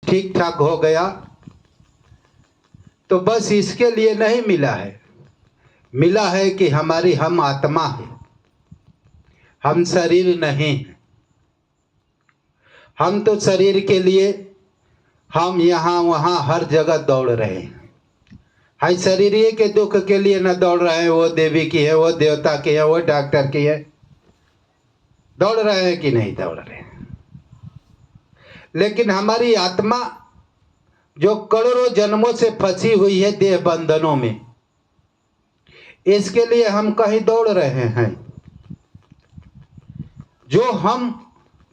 ठीक ठाक हो गया, तो बस इसके लिए नहीं मिला है, मिला है कि हमारी हम आत्मा है, हम शरीर नहीं है। हम तो शरीर के लिए हम यहाँ वहाँ हर जगह दौड़ रहे हैं। हाय शरीर के दुख के लिए न दौड़ रहे हैं, वो देवी की है, वो देवता की है, वो डॉक्टर की है। दौड़ रहे हैं कि नहीं दौड़ रहे हैं? लेकिन हमारी आत्मा जो करोड़ों जन्मों से फंसी हुई है देह बंधनों में, इसके लिए हम कहीं दौड़ रहे हैं। जो हम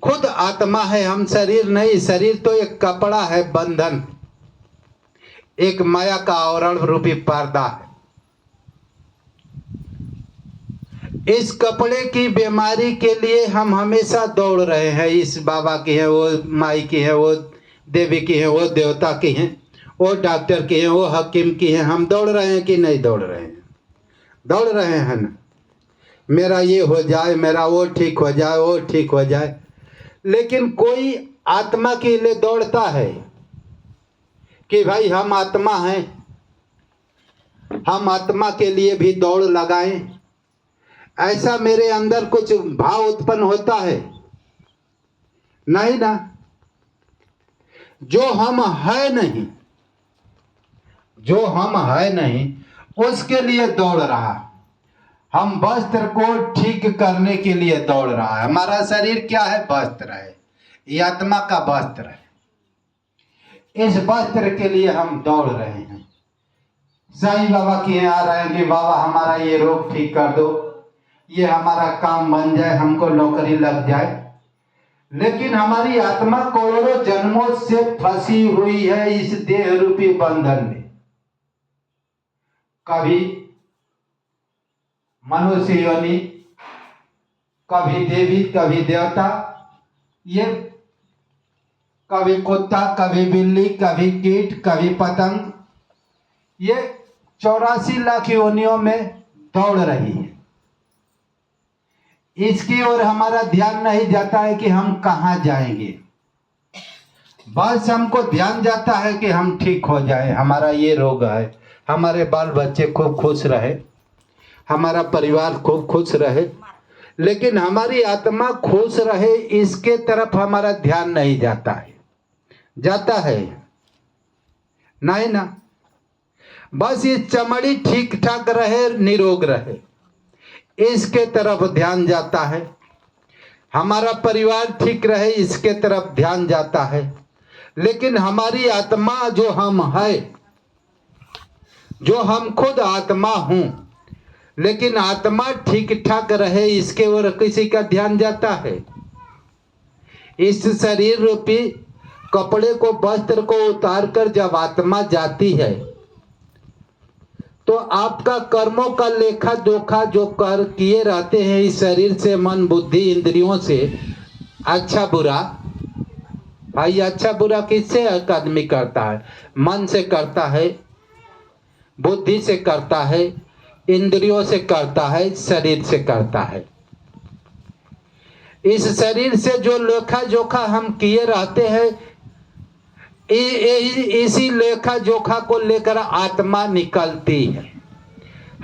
खुद आत्मा है, हम शरीर नहीं। शरीर तो एक कपड़ा है, बंधन, एक माया का आवरण रूपी पर्दा है। इस कपड़े की बीमारी के लिए हम हमेशा दौड़ रहे हैं। इस बाबा की है, वो माई की है, वो देवी की है, वो देवता की है, वो डॉक्टर की है, वो हकीम की है। हम दौड़ रहे हैं कि नहीं दौड़ रहे हैं? दौड़ रहे हैं ना। मेरा ये हो जाए, मेरा वो ठीक हो जाए, वो ठीक हो जाए। लेकिन कोई आत्मा के लिए दौड़ता है कि भाई हम आत्मा हैं, हम आत्मा के लिए भी दौड़ लगाएं? ऐसा मेरे अंदर कुछ भाव उत्पन्न होता है? नहीं ना। जो हम है नहीं, जो हम है नहीं, उसके लिए दौड़ रहा। हम वस्त्र को ठीक करने के लिए दौड़ रहा है। हमारा शरीर क्या है? वस्त्र है, ये आत्मा का वस्त्र है। इस वस्त्र के लिए हम दौड़ रहे हैं। साईं बाबा के यहाँ आ रहे हैं कि बाबा हमारा ये रोग ठीक कर दो, ये हमारा काम बन जाए, हमको नौकरी लग जाए। लेकिन हमारी आत्मा करोड़ों जन्मों से फंसी हुई है इस देह रूपी बंधन में। कभी मनुष्य योनि, कभी देवी, कभी देवता, ये कभी कुत्ता, कभी बिल्ली, कभी कीट, कभी पतंग, ये 84 लाख योनियों में दौड़ रही है। इसकी ओर हमारा ध्यान नहीं जाता है कि हम कहाँ जाएंगे। बस हमको ध्यान जाता है कि हम ठीक हो जाए, हमारा ये रोग है, हमारे बाल बच्चे खूब खुश रहे, हमारा परिवार खूब खुश रहे। लेकिन हमारी आत्मा खुश रहे, इसके तरफ हमारा ध्यान नहीं जाता है। जाता है? नहीं ना। बस ये चमड़ी ठीक ठाक रहे, निरोग रहे, इसके तरफ ध्यान जाता है। हमारा परिवार ठीक रहे, इसके तरफ ध्यान जाता है। लेकिन हमारी आत्मा जो हम है, जो हम खुद आत्मा हूं, लेकिन आत्मा ठीक ठाक रहे, इसके ओर किसी का ध्यान जाता है? इस शरीर रूपी कपड़े को, वस्त्र को उतार कर जब आत्मा जाती है, तो आपका कर्मों का लेखा जोखा जो कर किए रहते हैं इस शरीर से, मन बुद्धि इंद्रियों से, अच्छा बुरा, भाई अच्छा बुरा किससे आदमी करता है? मन से करता है, बुद्धि से करता है, इंद्रियों से करता है, शरीर से करता है। इस शरीर से जो लेखा जोखा हम किए रहते हैं, इसी लेखा जोखा को लेकर आत्मा निकलती है।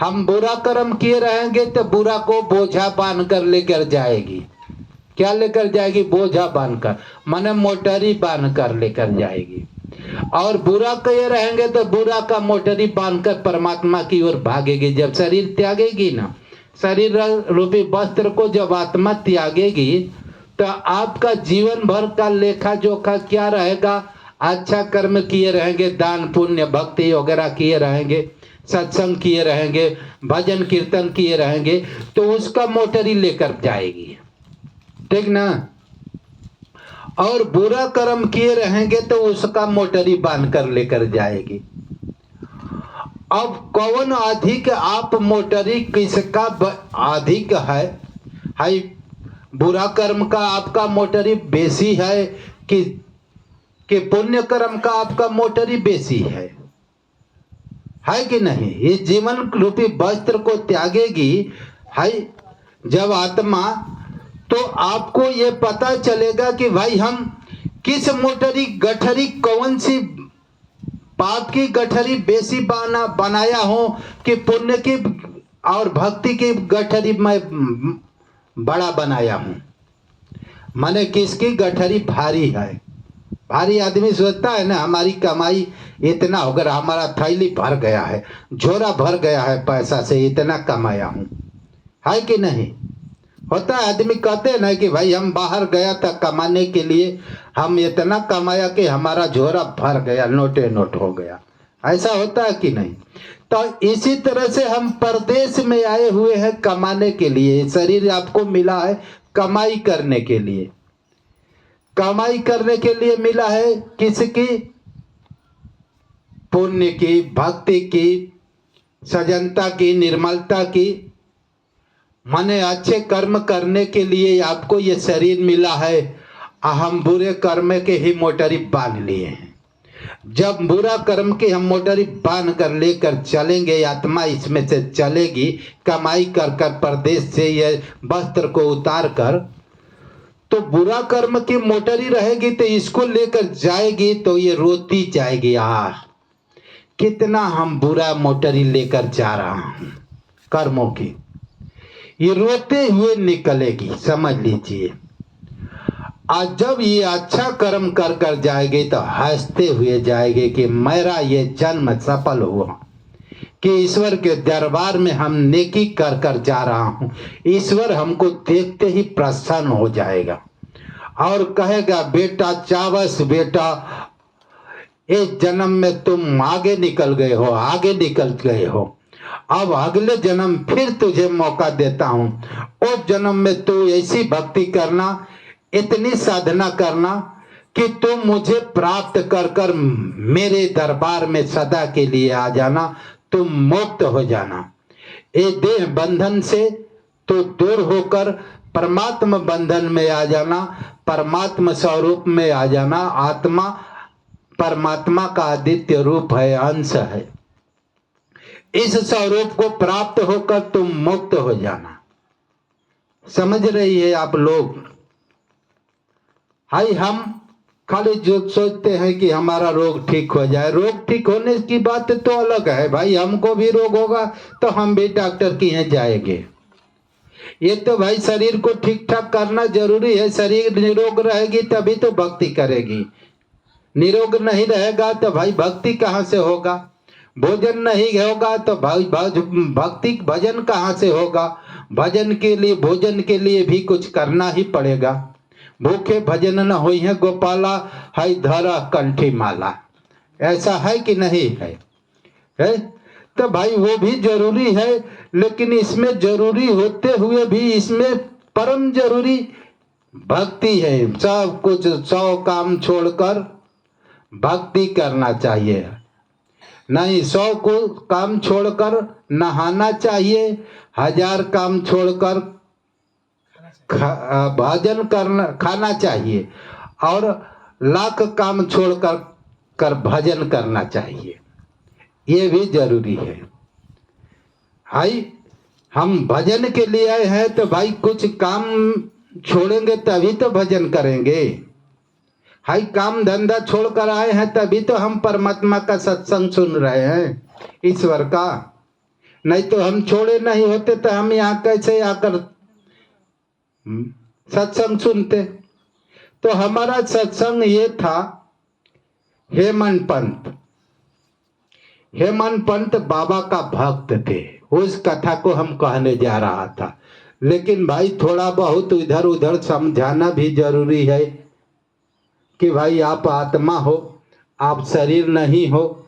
हम बुरा कर्म किए रहेंगे तो बुरा को बोझा बांध कर लेकर जाएगी। क्या लेकर जाएगी? बोझा बांधकर, माने मोटरी बांध कर लेकर जाएगी। और बुरा किए रहेंगे तो बुरा का मोटरी बांधकर परमात्मा की ओर भागेगी। जब शरीर त्यागेगी ना, शरीर रूपी वस्त्र को जब आत्मा त्यागेगी, तो आपका जीवन भर का लेखा जोखा क्या रहेगा? अच्छा कर्म किए रहेंगे, दान पुण्य भक्ति वगैरह किए रहेंगे, सत्संग किए रहेंगे, भजन कीर्तन किए रहेंगे, तो उसका मोटरी लेकर जाएगी, ठीक ना। और बुरा कर्म किए रहेंगे तो उसका मोटरी बांध कर लेकर जाएगी। अब कौन अधिक आप मोटरी किसका अधिक है? हाय बुरा कर्म का आपका मोटरी बेसी है कि पुण्य कर्म का आपका मोटरी बेसी है कि नहीं? इस जीवन रूपी वस्त्र को त्यागेगी है जब आत्मा, तो आपको ये पता चलेगा कि भाई हम किस मोटरी गठरी कौन कौन सी पाप की गठरी बेसी बनाया हूं कि पुण्य की और भक्ति की गठरी मैं बड़ा बनाया हूं? माने किसकी गठरी भारी है? भारी आदमी सोचता है ना हमारी कमाई इतना होकर हमारा थैली भर गया है, झोरा भर गया है पैसा से, इतना कमाया हूं, है कि नहीं? होता है, आदमी कहते हैं ना कि भाई हम बाहर गया था कमाने के लिए, हम इतना कमाया कि हमारा झोरा भर गया, नोटे नोट हो गया। ऐसा होता है कि नहीं? तो इसी तरह से हम परदेश में आए हुए हैं कमाने के लिए। शरीर आपको मिला है कमाई करने के लिए। कमाई करने के लिए मिला है किसकी? पुण्य की, भक्ति की, सजनता की, निर्मलता की। माने अच्छे कर्म करने के लिए आपको ये शरीर मिला है। हम बुरे कर्म के ही मोटरी बांध लिए हैं। जब बुरा कर्म की हम मोटरी बांध कर लेकर चलेंगे, आत्मा इसमें से चलेगी कमाई कर कर परदेश से ये वस्त्र को उतार कर, तो बुरा कर्म की मोटरी रहेगी तो इसको लेकर जाएगी तो ये रोती जाएगी, कितना हम बुरा मोटरी लेकर जा रहा हूं कर्मों की, ये रोते हुए निकलेगी, समझ लीजिए। आज जब ये अच्छा कर्म कर कर जाएगी तो हंसते हुए जाएगी कि मेरा ये जन्म सफल हुआ, कि ईश्वर के दरबार में हम नेकी कर कर जा रहा हूं। ईश्वर हमको देखते ही प्रसन्न हो जाएगा और कहेगा बेटा चावस, बेटा इस जन्म में तुम आगे निकल गए हो, आगे निकल गए हो, अब अगले जन्म फिर तुझे मौका देता हूं। उस जन्म में तू ऐसी भक्ति करना, इतनी साधना करना कि तुम मुझे प्राप्त कर कर मेरे दरबार में सदा के लिए आ जाना, तुम मुक्त हो जाना। ये देह बंधन से तो दूर होकर परमात्मा बंधन में आ जाना, परमात्मा स्वरूप में आ जाना। आत्मा परमात्मा का आदित्य रूप है, अंश है। इस स्वरूप को प्राप्त होकर तुम मुक्त हो जाना। समझ रही है आप लोग? हाय, हम खाली जो सोचते हैं कि हमारा रोग ठीक हो जाए। रोग ठीक होने की बात तो अलग है भाई, हमको भी रोग होगा तो हम भी डॉक्टर के यहाँ जाएंगे। ये तो भाई शरीर को ठीक ठाक करना जरूरी है। शरीर निरोग रहेगी तभी तो भक्ति करेगी, निरोग नहीं रहेगा तो भाई भक्ति कहाँ से होगा? भोजन नहीं होगा तो भाई भक्ति भजन कहाँ से होगा? भजन के लिए, भोजन के लिए भी कुछ करना ही पड़ेगा। भूखे भजन न होई है गोपाला, हाय धरा कंठी माला। ऐसा है कि नहीं है? तो भाई वो भी जरूरी है, लेकिन इसमें जरूरी होते हुए भी इसमें परम जरूरी भक्ति है। सब कुछ 100 काम छोड़कर भक्ति करना चाहिए। नहीं 100 को काम छोड़कर नहाना चाहिए, 1000 काम छोड़कर भजन करना, खाना चाहिए, और 1,00,000 काम छोड़कर भजन करना चाहिए। ये भी जरूरी है। भाई हम भजन के लिए आए हैं तो भाई कुछ काम छोड़ेंगे तभी तो भजन करेंगे। हाई काम धंधा छोड़कर आए हैं तभी तो हम परमात्मा का सत्संग सुन रहे हैं, ईश्वर का। नहीं तो हम छोड़े नहीं होते तो हम यहाँ कैसे आकर सत्संग सुनते? तो हमारा सत्संग ये था। हेमंत पंत, हेमंत पंत बाबा का भक्त थे। उस कथा को हम कहने जा रहा था, लेकिन भाई थोड़ा बहुत इधर उधर समझाना भी जरूरी है कि भाई आप आत्मा हो, आप शरीर नहीं हो,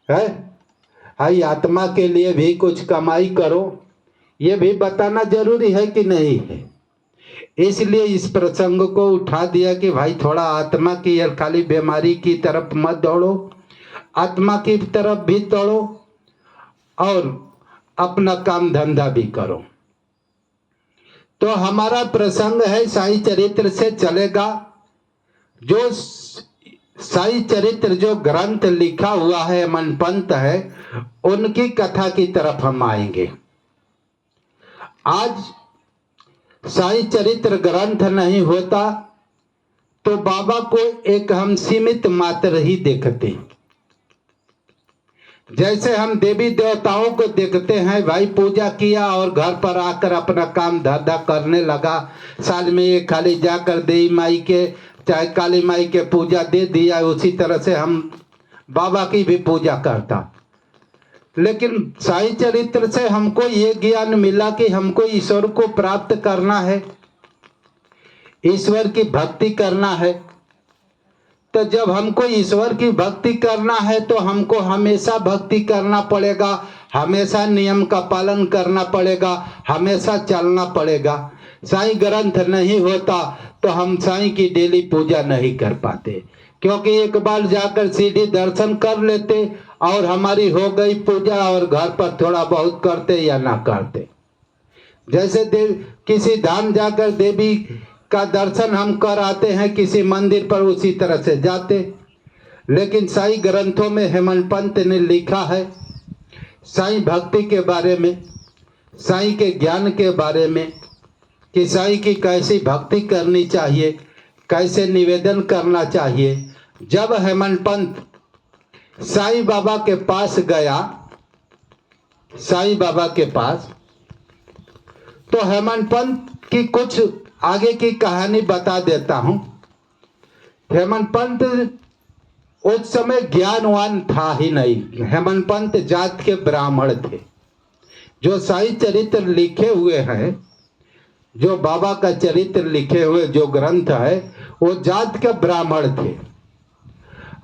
है? भाई आत्मा के लिए भी कुछ कमाई करो, ये भी बताना जरूरी है कि नहीं है? इसलिए इस प्रसंग को उठा दिया कि भाई थोड़ा आत्मा की, खाली बीमारी की तरफ मत दौड़ो, आत्मा की तरफ भी दौड़ो और अपना काम धंधा भी करो। तो हमारा प्रसंग है साई चरित्र से चलेगा। जो साई चरित्र जो ग्रंथ लिखा हुआ है मनपंत है, उनकी कथा की तरफ हम आएंगे। आज साई चरित्र ग्रंथ नहीं होता तो बाबा को एक हम सीमित मात्र ही देखते हैं। जैसे हम देवी देवताओं को देखते हैं, भाई पूजा किया और घर पर आकर अपना काम धंधा करने लगा, साल में एक खाली जाकर देवी माई के चाहे काली माई के पूजा दे दिया, उसी तरह से हम बाबा की भी पूजा करता। लेकिन साई चरित्र से हमको ये ज्ञान मिला कि हमको ईश्वर को प्राप्त करना है, ईश्वर की भक्ति करना है। तो जब हमको ईश्वर की भक्ति करना है तो हमको हमेशा भक्ति करना पड़ेगा, हमेशा नियम का पालन करना पड़ेगा, हमेशा चलना पड़ेगा। साईं ग्रंथ नहीं होता तो हम साईं की डेली पूजा नहीं कर पाते, क्योंकि एक बार जाकर सीधी दर्शन कर लेते और हमारी हो गई पूजा और घर पर थोड़ा बहुत करते या ना करते। जैसे किसी धाम जाकर देवी का दर्शन हम कर आते हैं किसी मंदिर पर, उसी तरह से जाते। लेकिन साईं ग्रंथों में हेमंत पंत ने लिखा है साईं भक्ति के बारे में, साईं के ज्ञान के बारे में, कि साईं की कैसी भक्ति करनी चाहिए, कैसे निवेदन करना चाहिए। जब हेमंत पंत साईं बाबा के पास गया, साईं बाबा के पास, तो हेमंत पंत की कुछ आगे की कहानी बता देता हूं। हेमंत पंत उस समय ज्ञानवान था ही नहीं। हेमंत पंत जात के ब्राह्मण थे। जो साईं चरित्र लिखे हुए हैं, जो बाबा का चरित्र लिखे हुए जो ग्रंथ है, वो जात के ब्राह्मण थे।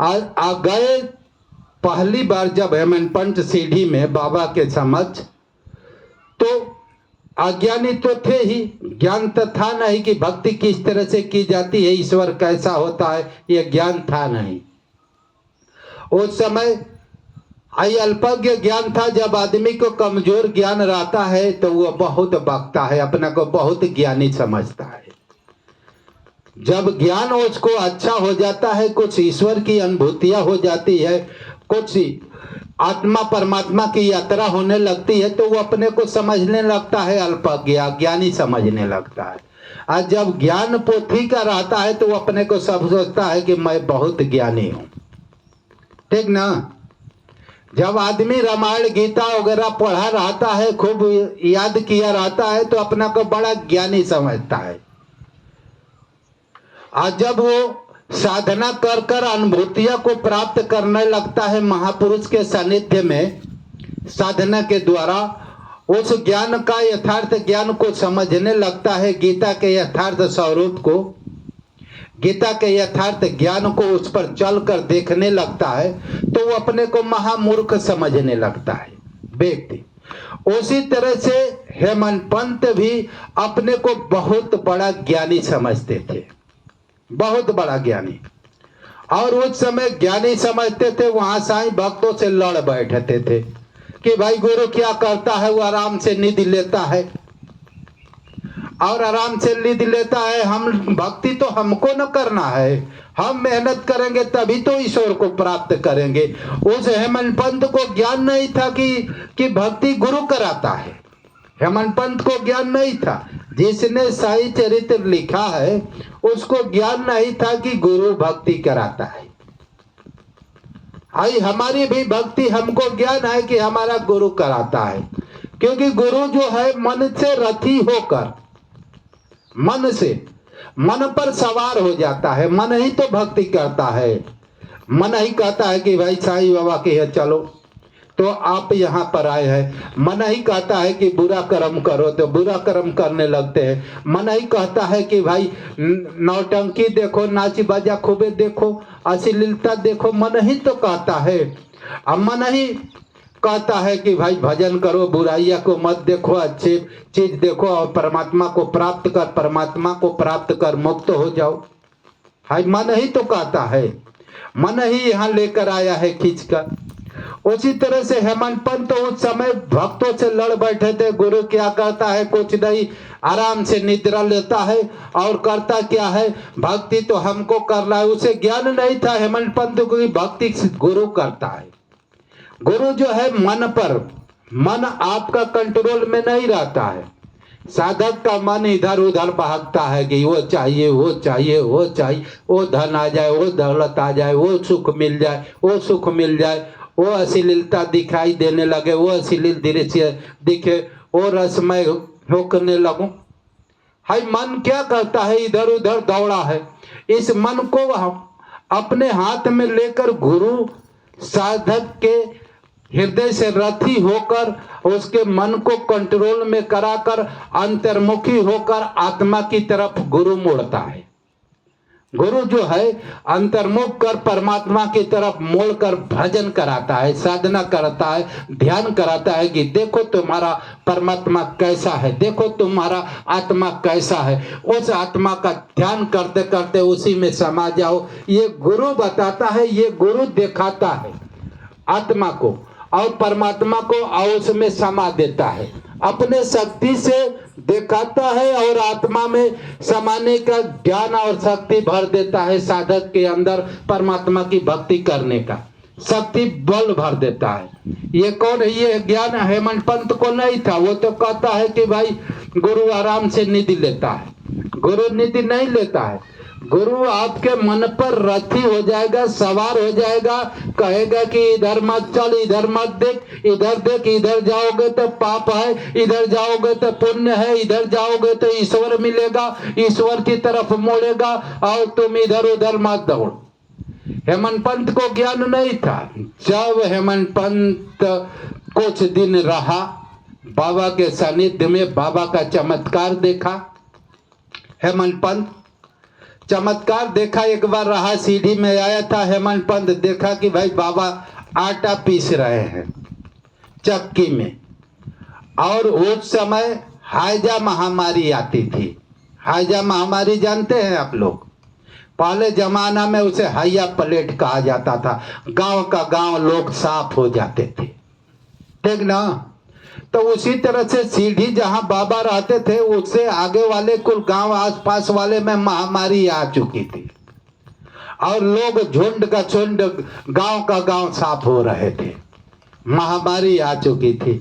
आ गए पहली बार जब हेमंत पंत सीढ़ी में बाबा के समक्ष, तो अज्ञानी तो थे ही, ज्ञान तो था नहीं कि भक्ति किस तरह से की जाती है, ईश्वर कैसा होता है, ये ज्ञान था नहीं। उस समय आई अल्पज्ञ ज्ञान था। जब आदमी को कमजोर ज्ञान रहता है तो वो बहुत बकता है, अपने को बहुत ज्ञानी समझता है। जब ज्ञान उसको अच्छा हो जाता है, कुछ ईश्वर की अनुभूतियां हो जाती है, कुछ आत्मा परमात्मा की यात्रा होने लगती है, तो वो अपने को समझने लगता है अल्पज्ञ, ज्ञानी समझने लगता है। आज जब ज्ञान पोथी का रहता है तो वो अपने को सब सोचता है कि मैं बहुत ज्ञानी हूं, ठीक ना। जब आदमी रामायण गीता वगैरह पढ़ा रहता है, खूब याद किया रहता है, तो अपना को बड़ा ज्ञानी समझता है। आज जब वो साधना कर कर अनुभूतियों को प्राप्त करने लगता है महापुरुष के सानिध्य में, साधना के द्वारा उस ज्ञान का यथार्थ ज्ञान को समझने लगता है, गीता के यथार्थ स्वरूप को, गीता के यथार्थ ज्ञान को उस पर चलकर देखने लगता है, तो वो अपने को महामूर्ख समझने लगता है व्यक्ति। उसी तरह से हेमंत पंत भी अपने को बहुत बड़ा ज्ञानी समझते थे, बहुत बड़ा ज्ञानी। और उस समय ज्ञानी समझते थे, वहां साईं भक्तों से लड़ बैठते थे कि भाई गुरु क्या करता है, वो आराम से निधि लेता है और आराम से निधि लेता है। हम भक्ति तो हमको न करना है, हम मेहनत करेंगे तभी तो ईश्वर को प्राप्त करेंगे। उस हेमंत पंत को ज्ञान नहीं था कि भक्ति गुरु कराता है। हेमंत पंत को ज्ञान नहीं था। जिसने साईं चरित्र लिखा है उसको ज्ञान नहीं था कि गुरु भक्ति कराता है। आई हमारी भी भक्ति, हमको ज्ञान है कि हमारा गुरु कराता है, क्योंकि गुरु जो है मन से रथी होकर, मन से, मन पर सवार हो जाता है। मन ही तो भक्ति करता है। मन ही कहता है कि भाई साईं बाबा के यहाँ चलो, तो आप यहाँ पर आए हैं। मन ही कहता है कि बुरा कर्म करो, तो बुरा कर्म करने लगते हैं। मन ही कहता है कि भाई नौटंकी देखो, नाच बाजा खूबे देखो, अश्लीलता देखो, मन ही तो कहता है। अब मन ही कहता है कि भाई भजन करो, बुराइया को मत देखो, अच्छे चीज देखो और परमात्मा को प्राप्त कर, परमात्मा को प्राप्त कर, मुक्त हो जाओ। भाई मन ही तो कहता है, मन ही यहाँ लेकर आया है खींच कर। उसी तरह से हेमंत पंत तो उस समय भक्तों से लड़ बैठे थे। गुरु क्या करता है, कुछ नहीं, आराम से निद्रा लेता है और करता क्या है, भक्ति तो हमको करना है। उसे ज्ञान नहीं था हेमंत पंत को कि भक्ति गुरु करता है। गुरु जो है मन पर, मन आपका कंट्रोल में नहीं रहता है। साधक का मन इधर उधर भागता है कि वो चाहिए, वो चाहिए, वो चाहिए, वो धन आ जाए, वो दौलत आ जाए, वो सुख मिल जाए, वो सुख मिल जाए, वो अश्लीलता दिखाई देने लगे, वो अश्लील दृश्य दिखे, वो रसमय होने लगूं। हाय मन क्या करता है, इधर उधर दौड़ा है। इस मन को हम अपने हाथ में लेकर गुरु साधक के हृदय से रथी होकर उसके मन को कंट्रोल में कराकर अंतर्मुखी होकर आत्मा की तरफ गुरु मोड़ता है। गुरु जो है अंतर्मुख कर परमात्मा की तरफ मोड़कर भजन कराता है, साधना कराता है, ध्यान कराता है कि देखो तुम्हारा परमात्मा कैसा है, देखो तुम्हारा आत्मा कैसा है। उस आत्मा का ध्यान करते करते उसी में समा जाओ। ये गुरु बताता है, ये गुरु दिखाता है आत्मा को और परमात्मा को, और उसमें समा देता है, अपने शक्ति से दिखाता है और आत्मा में समाने का ज्ञान और शक्ति भर देता है। साधक के अंदर परमात्मा की भक्ति करने का शक्ति बल भर देता है। ये कौन है? ये ज्ञान हेमंत पंत को नहीं था। वो तो कहता है कि भाई गुरु आराम से निधि लेता है। गुरु निधि नहीं लेता है। गुरु आपके मन पर रथी हो जाएगा, सवार हो जाएगा, कहेगा कि इधर मत चल, इधर मत देख, इधर देख, इधर जाओगे तो पाप है, इधर जाओगे तो पुण्य है, इधर जाओगे तो ईश्वर मिलेगा, ईश्वर की तरफ मोड़ेगा और तुम इधर उधर मत दौड़। हेमंत पंत को ज्ञान नहीं था। जब हेमंत पंत कुछ दिन रहा बाबा के सानिध्य में, बाबा का चमत्कार देखा। हेमंत पंत चमत्कार देखा, एक बार रहा, सीढ़ी में आया था हेमंत पंत, देखा कि भाई बाबा आटा पीस रहे हैं चक्की में। और उस समय हैजा महामारी आती थी। हैजा महामारी जानते हैं आप लोग? पहले जमाना में उसे हैया प्लेट कहा जाता था। गांव का गांव लोग साफ हो जाते थे, ठीक ना? तो उसी तरह से सीढ़ी जहां बाबा रहते थे उससे आगे वाले कुल गांव आसपास वाले में महामारी आ चुकी थी और लोग झुंड का झुंड गांव का गांव साफ हो रहे थे। महामारी आ चुकी थी।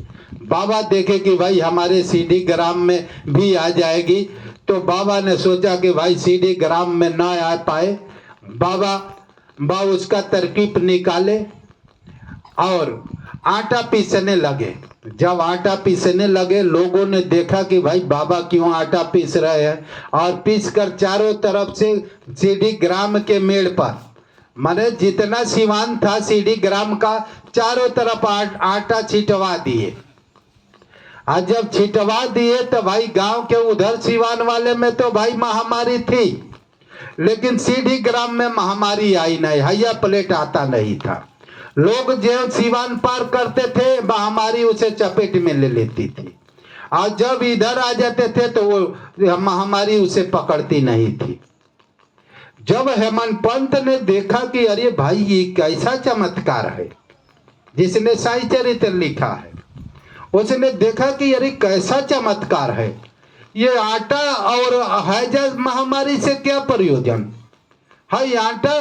बाबा देखे कि भाई हमारे सीढ़ी ग्राम में भी आ जाएगी, तो बाबा ने सोचा कि भाई सीढ़ी ग्राम में ना आ पाए, बाबा उसका तरकीब निकाले और आटा पीसने लगे। जब आटा पीसने लगे, लोगों ने देखा कि भाई बाबा क्यों आटा पीस रहे हैं, और पीसकर चारों तरफ से सीढ़ी ग्राम के मेड़ पर, माने जितना सिवान था सीढ़ी ग्राम का, चारों तरफ आटा छिटवा दिए। आज जब छिटवा दिए तो भाई गांव के उधर सिवान वाले में तो भाई महामारी थी, लेकिन सीढ़ी ग्राम में महामारी आई नहीं, हैया प्लेट आता नहीं था। लोग जो सिवान पार करते थे महामारी उसे चपेट में ले लेती थी, और जब इधर आ जाते थे तो वो महामारी उसे पकड़ती नहीं थी। जब हेमंत पंत ने देखा कि अरे भाई ये कैसा चमत्कार है, जिसने साई चरित्र लिखा है उसने देखा कि अरे कैसा चमत्कार है, ये आटा और हैजा महामारी से क्या प्रयोजन है। आटा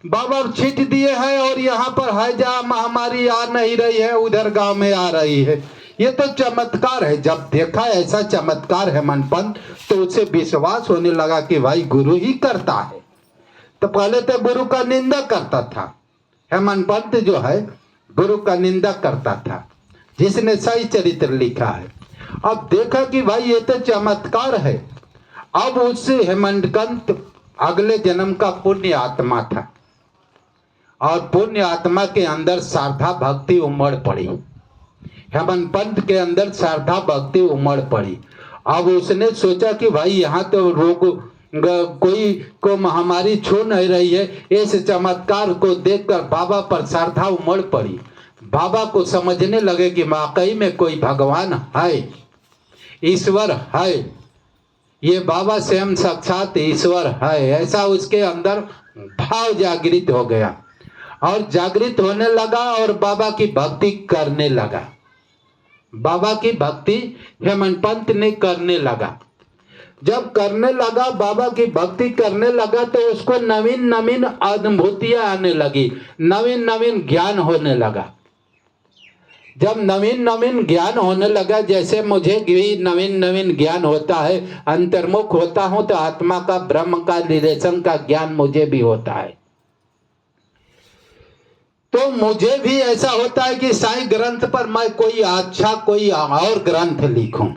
बाबा छीट दिए है और यहाँ पर हैजा महामारी आ नहीं रही है, उधर गांव में आ रही है। ये तो चमत्कार है। जब देखा ऐसा चमत्कार हेमंत पंत, तो उसे विश्वास होने लगा कि भाई गुरु ही करता है। तो पहले तो गुरु का निंदा करता था हेमंत पंत, जो है गुरु का निंदा करता था, जिसने सही चरित्र लिखा है। अब देखा कि भाई ये तो चमत्कार है। अब उससे हेमंत पंत अगले जन्म का पुण्य आत्मा था और पुण्य आत्मा के अंदर श्रद्धा भक्ति उमड़ पड़ी। हेमंत पंत के अंदर श्रद्धा भक्ति उमड़ पड़ी। अब उसने सोचा कि भाई यहाँ तो रोग कोई को महामारी छू नहीं रही है। इस चमत्कार को देखकर बाबा पर श्रद्धा उमड़ पड़ी। बाबा को समझने लगे कि वाकई में कोई भगवान है, ईश्वर है, ये बाबा स्वयं साक्षात ईश्वर है। ऐसा उसके अंदर भाव जागृत हो गया और जागृत होने लगा और बाबा की भक्ति करने लगा। बाबा की भक्ति हेमंत पंत ने करने लगा। जब करने लगा, बाबा की भक्ति करने लगा, तो उसको नवीन नवीन अनुभूतियां आने लगी, नवीन नवीन ज्ञान होने लगा। जब नवीन नवीन ज्ञान होने लगा, जैसे मुझे भी नवीन नवीन ज्ञान होता है, अंतर्मुख होता हूं तो आत्मा का, ब्रह्म का, निरेशन का ज्ञान मुझे भी होता है। तो मुझे भी ऐसा होता है कि साईं ग्रंथ पर मैं कोई अच्छा कोई और ग्रंथ लिखूं।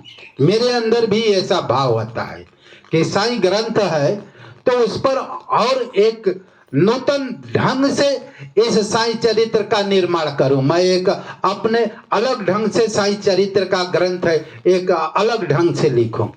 मेरे अंदर भी ऐसा भाव होता है कि साईं ग्रंथ है तो उस पर और एक नूतन ढंग से इस साईं चरित्र का निर्माण करूं। मैं एक अपने अलग ढंग से साईं चरित्र का ग्रंथ है, एक अलग ढंग से लिखूं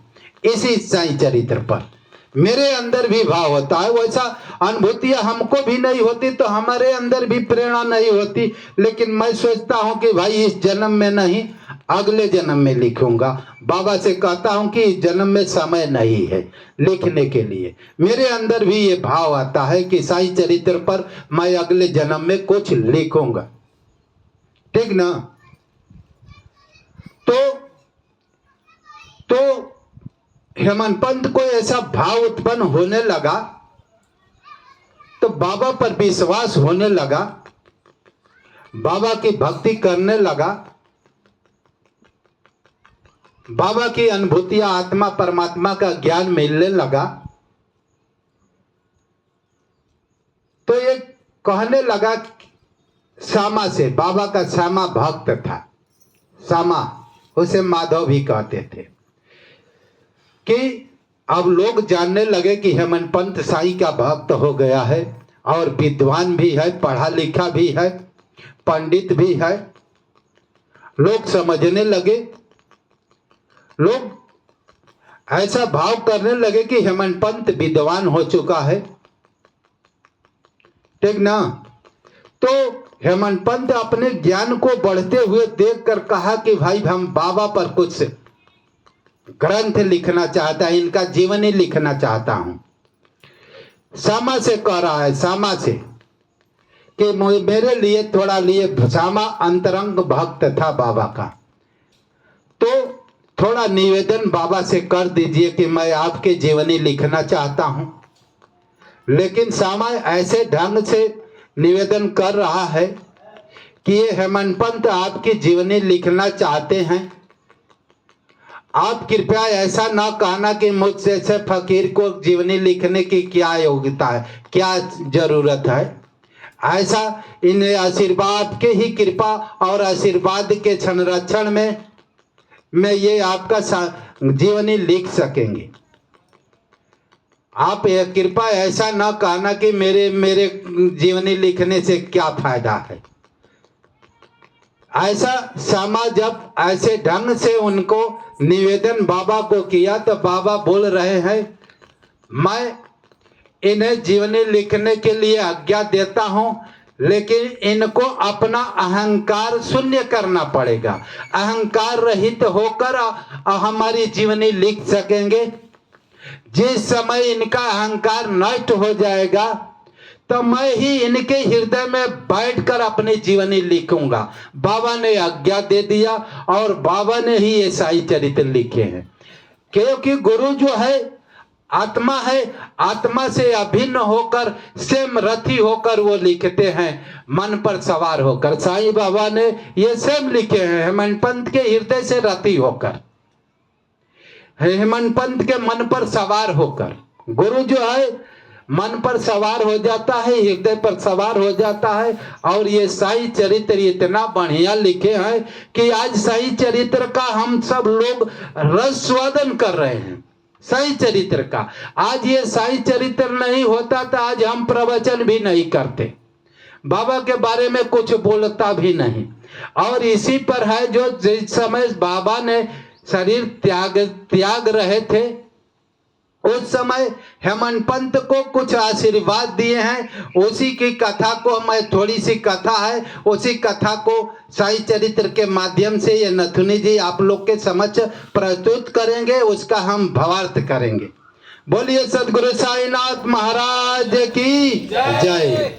इसी साईं चरित्र पर। मेरे अंदर भी भाव होता है। वैसा अनुभूतियां हमको भी नहीं होती तो हमारे अंदर भी प्रेरणा नहीं होती, लेकिन मैं सोचता हूं कि भाई इस जन्म में नहीं, अगले जन्म में लिखूंगा। बाबा से कहता हूं कि इस जन्म में समय नहीं है लिखने के लिए। मेरे अंदर भी ये भाव आता है कि साईं चरित्र पर मैं अगले जन्म में कुछ लिखूंगा, ठीक ना। तो हेमंत को ऐसा भाव उत्पन्न होने लगा तो बाबा पर विश्वास होने लगा, बाबा की भक्ति करने लगा, बाबा की अनुभूतियां, आत्मा परमात्मा का ज्ञान मिलने लगा। तो ये कहने लगा श्यामा से, बाबा का श्यामा भक्त था, श्यामा उसे माधव भी कहते थे, कि अब लोग जानने लगे कि हेमंत साईं का भक्त हो गया है और विद्वान भी है, पढ़ा लिखा भी है, पंडित भी है। लोग समझने लगे, लोग ऐसा भाव करने लगे कि हेमंत विद्वान हो चुका है, ठीक ना। तो हेमंत अपने ज्ञान को बढ़ते हुए देखकर कहा कि भाई हम बाबा पर कुछ ग्रंथ लिखना चाहता है, इनका जीवन ही लिखना चाहता हूं। श्यामा से कह रहा है, श्यामा से कि मेरे लिए थोड़ा लिए, श्यामा अंतरंग भक्त था बाबा का, तो थोड़ा निवेदन बाबा से कर दीजिए कि मैं आपके जीवनी लिखना चाहता हूं। लेकिन श्यामा ऐसे ढंग से निवेदन कर रहा है कि ये हेमंत आपकी जीवनी लिखना चाहते हैं, आप कृपया ऐसा ना कहना कि मुझ जैसे फकीर को जीवनी लिखने की क्या योग्यता है, क्या जरूरत है। ऐसा इन्हें आशीर्वाद के ही कृपा और आशीर्वाद के संरक्षण में ये आपका जीवनी लिख सकेंगे। आप यह कृपा ऐसा ना कहना कि मेरे जीवनी लिखने से क्या फायदा है। ऐसा श्यामा जब ऐसे ढंग से उनको निवेदन बाबा को किया तो बाबा बोल रहे हैं, मैं इन्हें जीवनी लिखने के लिए आज्ञा देता हूं, लेकिन इनको अपना अहंकार शून्य करना पड़ेगा। अहंकार रहित होकर हमारी जीवनी लिख सकेंगे। जिस समय इनका अहंकार नष्ट हो जाएगा तो मैं ही इनके हृदय में बैठकर अपनी जीवनी लिखूंगा। बाबा ने आज्ञा दे दिया और बाबा ने ही ये साईं चरित्र लिखे हैं, क्योंकि गुरु जो है आत्मा है, आत्मा से अभिन्न होकर, स्वयं रथी होकर वो लिखते हैं, मन पर सवार होकर। साईं बाबा ने ये स्वयं लिखे हैं हेमंत के हृदय से रथी होकर, हेमंत के मन पर सवार होकर। गुरु जो है मन पर सवार हो जाता है, हृदय पर सवार हो जाता है। और ये साईं चरित्र इतना बढ़िया लिखे हैं कि आज साईं चरित्र का हम सब लोग रसवादन कर रहे हैं। साईं चरित्र का आज ये साईं चरित्र नहीं होता तो आज हम प्रवचन भी नहीं करते, बाबा के बारे में कुछ बोलता भी नहीं। और इसी पर है जो जिस समय बाबा ने शरीर त्याग रहे थे, उस समय हेमंत को कुछ आशीर्वाद दिए हैं। उसी की कथा को, मैं थोड़ी सी कथा है, उसी कथा को साईं चरित्र के माध्यम से ये नथुनी जी आप लोग के समक्ष प्रस्तुत करेंगे, उसका हम भावार्थ करेंगे। बोलिए सदगुरु साईनाथ महाराज की जय।